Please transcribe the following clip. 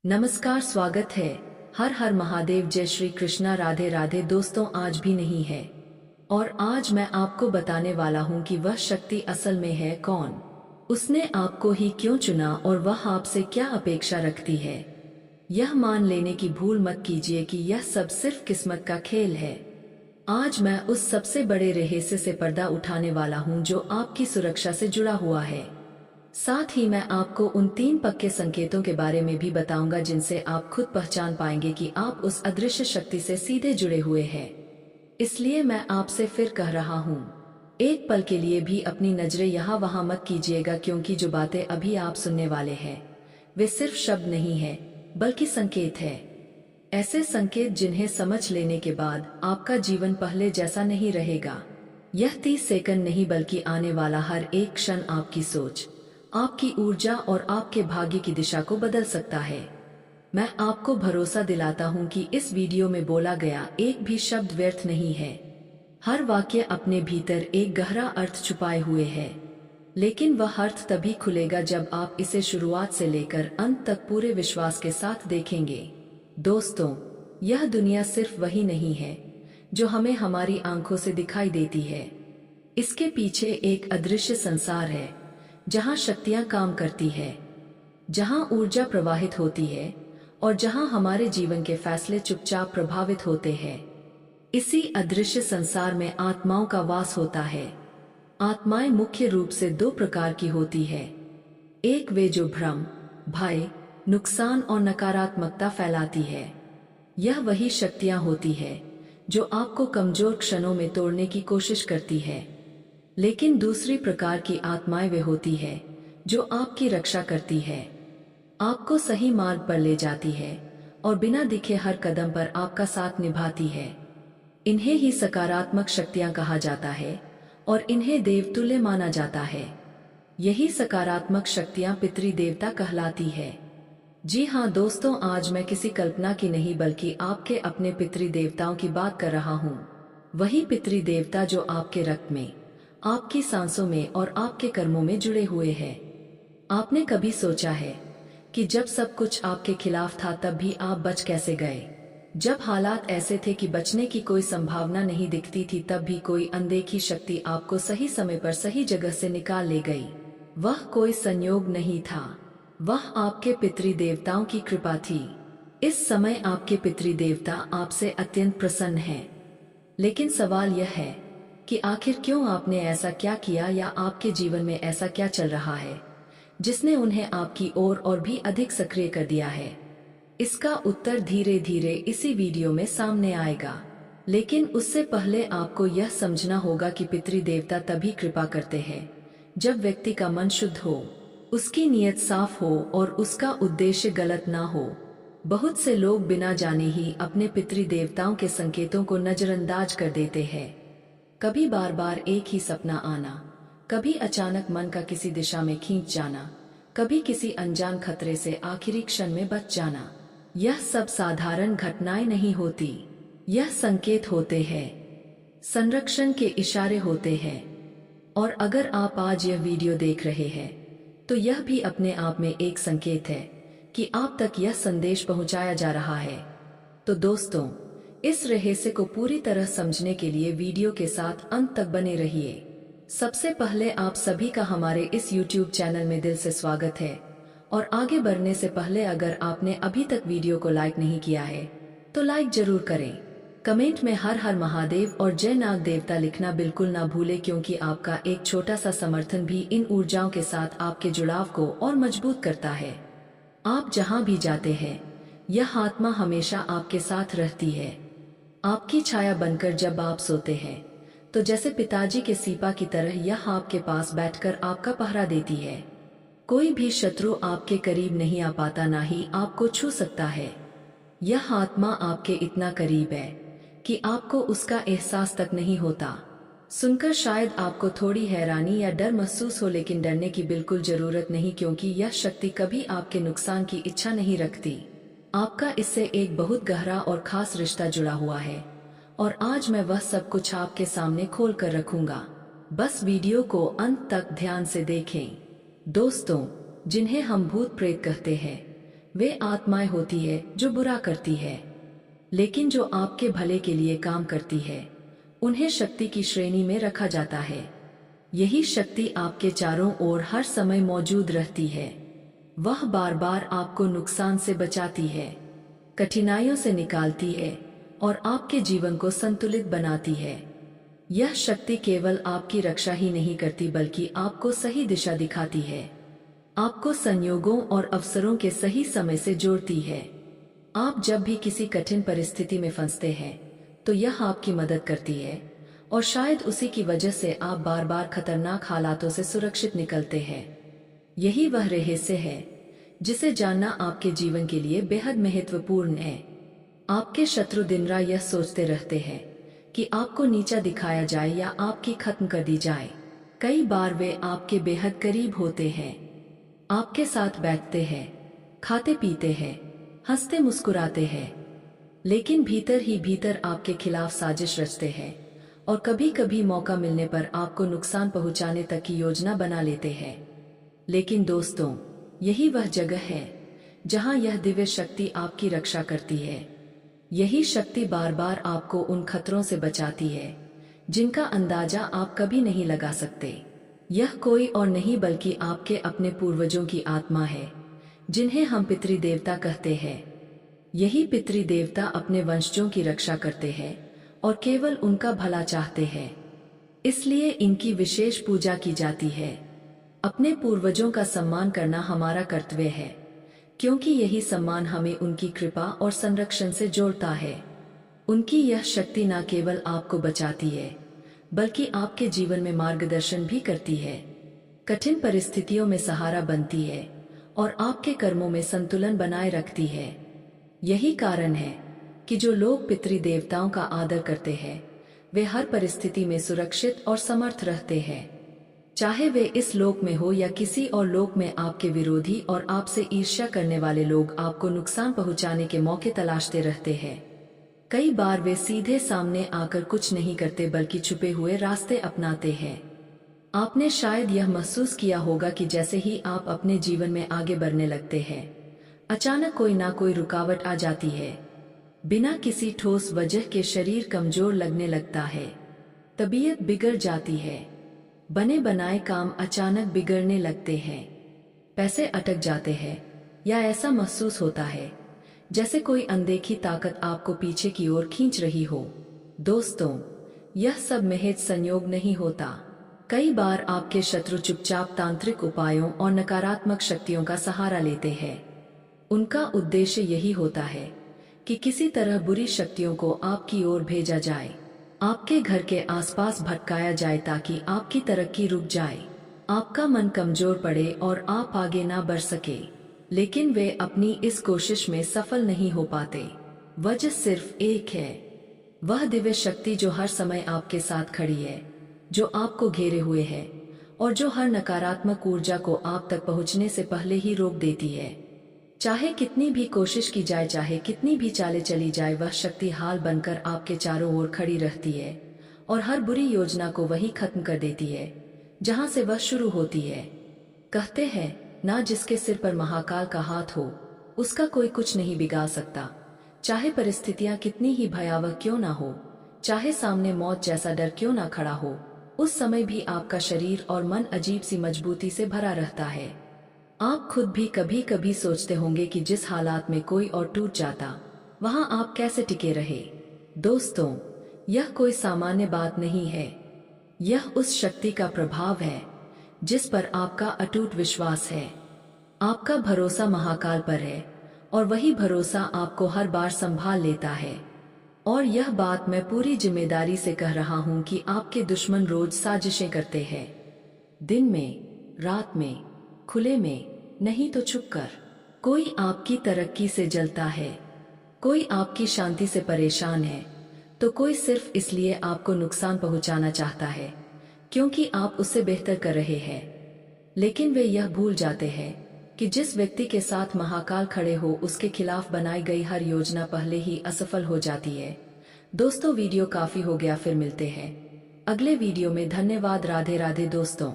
नमस्कार, स्वागत है। हर हर महादेव, जय श्री कृष्णा, राधे राधे। दोस्तों, आज भी नहीं है और आज मैं आपको बताने वाला हूँ कि वह शक्ति असल में है कौन, उसने आपको ही क्यों चुना और वह आपसे क्या अपेक्षा रखती है। यह मान लेने की भूल मत कीजिए कि यह सब सिर्फ किस्मत का खेल है। आज मैं उस सबसे बड़े रहस्य से पर्दा उठाने वाला हूँ जो आपकी सुरक्षा से जुड़ा हुआ है। साथ ही मैं आपको उन 3 पक्के संकेतों के बारे में भी बताऊंगा जिनसे आप खुद पहचान पाएंगे कि आप उस अदृश्य शक्ति से सीधे जुड़े हुए हैं। इसलिए मैं आपसे फिर कह रहा हूँ, एक पल के लिए भी अपनी नजरें यहाँ वहाँ मत कीजिएगा, क्योंकि जो बातें अभी आप सुनने वाले हैं वे सिर्फ शब्द नहीं है बल्कि संकेत है। ऐसे संकेत जिन्हें समझ लेने के बाद आपका जीवन पहले जैसा नहीं रहेगा। यह 30 सेकंड नहीं बल्कि आने वाला हर एक क्षण आपकी सोच, आपकी ऊर्जा और आपके भाग्य की दिशा को बदल सकता है। मैं आपको भरोसा दिलाता हूं कि इस वीडियो में बोला गया एक भी शब्द व्यर्थ नहीं है। हर वाक्य अपने भीतर एक गहरा अर्थ छुपाए हुए है, लेकिन वह अर्थ तभी खुलेगा जब आप इसे शुरुआत से लेकर अंत तक पूरे विश्वास के साथ देखेंगे। दोस्तों, यह दुनिया सिर्फ वही नहीं है जो हमें हमारी आंखों से दिखाई देती है। इसके पीछे एक अदृश्य संसार है जहां शक्तियां काम करती है, जहां ऊर्जा प्रवाहित होती है और जहां हमारे जीवन के फैसले चुपचाप प्रभावित होते हैं। इसी अदृश्य संसार में आत्माओं का वास होता है। आत्माएं मुख्य रूप से 2 प्रकार की होती है। एक वे जो भ्रम, भय, नुकसान और नकारात्मकता फैलाती है। यह वही शक्तियां होती है जो आपको कमजोर क्षणों में तोड़ने की कोशिश करती है। लेकिन दूसरी प्रकार की आत्माएं वे होती है जो आपकी रक्षा करती है, आपको सही मार्ग पर ले जाती है और बिना दिखे हर कदम पर आपका साथ निभाती है। इन्हें ही सकारात्मक शक्तियां कहा जाता है और इन्हें देवतुल्य माना जाता है। यही सकारात्मक शक्तियां पितृ देवता कहलाती है। जी हाँ दोस्तों, आज मैं किसी कल्पना की नहीं बल्कि आपके अपने पितृ देवताओं की बात कर रहा हूँ। वही पितृ देवता जो आपके रक्त में, आपकी सांसों में और आपके कर्मों में जुड़े हुए हैं। आपने कभी सोचा है कि जब सब कुछ आपके खिलाफ था तब भी आप बच कैसे गए? जब हालात ऐसे थे कि बचने की कोई संभावना नहीं दिखती थी, तब भी कोई अनदेखी शक्ति आपको सही समय पर सही जगह से निकाल ले गई। वह कोई संयोग नहीं था, वह आपके पितृ देवताओं की कृपा थी। इस समय आपके पितृ देवता आपसे अत्यंत प्रसन्न हैं। लेकिन सवाल यह है कि आखिर क्यों आपने ऐसा क्या किया, या आपके जीवन में ऐसा क्या चल रहा है जिसने उन्हें आपकी ओर और भी अधिक सक्रिय कर दिया है? इसका उत्तर धीरे धीरे इसी वीडियो में सामने आएगा। लेकिन उससे पहले आपको यह समझना होगा कि पितृ देवता तभी कृपा करते हैं जब व्यक्ति का मन शुद्ध हो, उसकी नीयत साफ हो और उसका उद्देश्य गलत ना हो। बहुत से लोग बिना जाने ही अपने पितृ देवताओं के संकेतों को नजरअंदाज कर देते हैं। कभी बार बार एक ही सपना आना, कभी अचानक मन का किसी दिशा में खींच जाना, कभी किसी अनजान खतरे से आखिरी क्षण में बच जाना। यह सब साधारण घटनाएं नहीं होती, यह संकेत होते हैं, संरक्षण के इशारे होते हैं। और अगर आप आज यह वीडियो देख रहे हैं तो यह भी अपने आप में एक संकेत है कि आप तक यह संदेश पहुंचाया जा रहा है। तो दोस्तों, इस रहस्य को पूरी तरह समझने के लिए वीडियो के साथ अंत तक बने रहिए। सबसे पहले आप सभी का हमारे इस YouTube चैनल में दिल से स्वागत है। और आगे बढ़ने से पहले अगर आपने अभी तक वीडियो को लाइक नहीं किया है तो लाइक जरूर करें। कमेंट में हर हर महादेव और जय नाग देवता लिखना बिल्कुल ना भूले, क्योंकि आपका एक छोटा सा समर्थन भी इन ऊर्जाओं के साथ आपके जुड़ाव को और मजबूत करता है। आप जहां भी जाते हैं यह आत्मा हमेशा आपके साथ रहती है, आपकी छाया बनकर। जब आप सोते हैं तो जैसे पिताजी के सीपा की तरह यह आपके पास बैठकर आपका पहरा देती है। कोई भी शत्रु आपके करीब नहीं आ पाता, ना ही आपको छू सकता है। यह आत्मा आपके इतना करीब है कि आपको उसका एहसास तक नहीं होता। सुनकर शायद आपको थोड़ी हैरानी या डर महसूस हो, लेकिन डरने की बिल्कुल जरूरत नहीं, क्योंकि यह शक्ति कभी आपके नुकसान की इच्छा नहीं रखती। आपका इससे एक बहुत गहरा और खास रिश्ता जुड़ा हुआ है और आज मैं वह सब कुछ आपके सामने खोल कर रखूंगा। बस वीडियो को अंत तक ध्यान से देखें। दोस्तों, जिन्हें हम भूत प्रेत कहते हैं वे आत्माएं होती है जो बुरा करती है, लेकिन जो आपके भले के लिए काम करती है उन्हें शक्ति की श्रेणी में रखा जाता है। यही शक्ति आपके चारों ओर हर समय मौजूद रहती है। वह बार बार आपको नुकसान से बचाती है, कठिनाइयों से निकालती है और आपके जीवन को संतुलित बनाती है। यह शक्ति केवल आपकी रक्षा ही नहीं करती बल्कि आपको सही दिशा दिखाती है, आपको संयोगों और अवसरों के सही समय से जोड़ती है। आप जब भी किसी कठिन परिस्थिति में फंसते हैं तो यह आपकी मदद करती है और शायद उसी की वजह से आप बार बार खतरनाक हालातों से सुरक्षित निकलते हैं। यही वह रहस्य है जिसे जानना आपके जीवन के लिए बेहद महत्वपूर्ण है। आपके शत्रु दिन रात यह सोचते रहते हैं कि आपको नीचा दिखाया जाए या आपकी खत्म कर दी जाए। कई बार वे आपके बेहद करीब होते हैं, आपके साथ बैठते हैं, खाते पीते हैं, हंसते मुस्कुराते हैं, लेकिन भीतर ही भीतर आपके खिलाफ साजिश रचते हैं और कभी कभी मौका मिलने पर आपको नुकसान पहुंचाने तक की योजना बना लेते हैं। लेकिन दोस्तों, यही वह जगह है जहां यह दिव्य शक्ति आपकी रक्षा करती है। यही शक्ति बार बार आपको उन खतरों से बचाती है जिनका अंदाजा आप कभी नहीं लगा सकते। यह कोई और नहीं बल्कि आपके अपने पूर्वजों की आत्मा है, जिन्हें हम पितृदेवता कहते हैं। यही पितृदेवता अपने वंशजों की रक्षा करते हैं और केवल उनका भला चाहते हैं, इसलिए इनकी विशेष पूजा की जाती है। अपने पूर्वजों का सम्मान करना हमारा कर्तव्य है, क्योंकि यही सम्मान हमें उनकी कृपा और संरक्षण से जोड़ता है। उनकी यह शक्ति न केवल आपको बचाती है बल्कि आपके जीवन में मार्गदर्शन भी करती है, कठिन परिस्थितियों में सहारा बनती है और आपके कर्मों में संतुलन बनाए रखती है। यही कारण है कि जो लोग पितृदेवताओं का आदर करते हैं वे हर परिस्थिति में सुरक्षित और समर्थ रहते हैं। चाहे वे इस लोक में हो या किसी और लोक में, आपके विरोधी और आपसे ईर्ष्या करने वाले लोग आपको नुकसान पहुंचाने के मौके तलाशते रहते हैं। कई बार वे सीधे सामने आकर कुछ नहीं करते बल्कि छुपे हुए रास्ते अपनाते हैं। आपने शायद यह महसूस किया होगा कि जैसे ही आप अपने जीवन में आगे बढ़ने लगते हैं, अचानक कोई ना कोई रुकावट आ जाती है। बिना किसी ठोस वजह के शरीर कमजोर लगने लगता है, तबीयत बिगड़ जाती है, बने बनाए काम अचानक बिगड़ने लगते हैं, पैसे अटक जाते हैं या ऐसा महसूस होता है जैसे कोई अनदेखी ताकत आपको पीछे की ओर खींच रही हो। दोस्तों, यह सब महज संयोग नहीं होता। कई बार आपके शत्रु चुपचाप तांत्रिक उपायों और नकारात्मक शक्तियों का सहारा लेते हैं। उनका उद्देश्य यही होता है कि किसी तरह बुरी शक्तियों को आपकी ओर भेजा जाए, आपके घर के आसपास भटकाया जाए ताकि आपकी तरक्की रुक जाए, आपका मन कमजोर पड़े और आप आगे ना बढ़ सके। लेकिन वे अपनी इस कोशिश में सफल नहीं हो पाते। वजह सिर्फ एक है, वह दिव्य शक्ति जो हर समय आपके साथ खड़ी है, जो आपको घेरे हुए है और जो हर नकारात्मक ऊर्जा को आप तक पहुंचने से पहले ही रोक देती है। चाहे कितनी भी कोशिश की जाए, चाहे कितनी भी चालें चली जाए, वह शक्ति हाल बनकर आपके चारों ओर खड़ी रहती है और हर बुरी योजना को वही खत्म कर देती है जहां से वह शुरू होती है। कहते हैं ना, जिसके सिर पर महाकाल का हाथ हो उसका कोई कुछ नहीं बिगाड़ सकता। चाहे परिस्थितियां कितनी ही भयावह क्यों ना हो, चाहे सामने मौत जैसा डर क्यों ना खड़ा हो, उस समय भी आपका शरीर और मन अजीब सी मजबूती से भरा रहता है। आप खुद भी कभी कभी सोचते होंगे कि जिस हालात में कोई और टूट जाता, वहां आप कैसे टिके रहे। दोस्तों, यह कोई सामान्य बात नहीं है, यह उस शक्ति का प्रभाव है जिस पर आपका अटूट विश्वास है। आपका भरोसा महाकाल पर है और वही भरोसा आपको हर बार संभाल लेता है। और यह बात मैं पूरी जिम्मेदारी से कह रहा हूं कि आपके दुश्मन रोज साजिशें करते हैं, दिन में, रात में, खुले में, नहीं तो छुपकर। कोई आपकी तरक्की से जलता है, कोई आपकी शांति से परेशान है, तो कोई सिर्फ इसलिए आपको नुकसान पहुंचाना चाहता है क्योंकि आप उससे बेहतर कर रहे हैं। लेकिन वे यह भूल जाते हैं कि जिस व्यक्ति के साथ महाकाल खड़े हो उसके खिलाफ बनाई गई हर योजना पहले ही असफल हो जाती है। दोस्तों, वीडियो काफी हो गया, फिर मिलते हैं अगले वीडियो में। धन्यवाद। राधे राधे दोस्तों।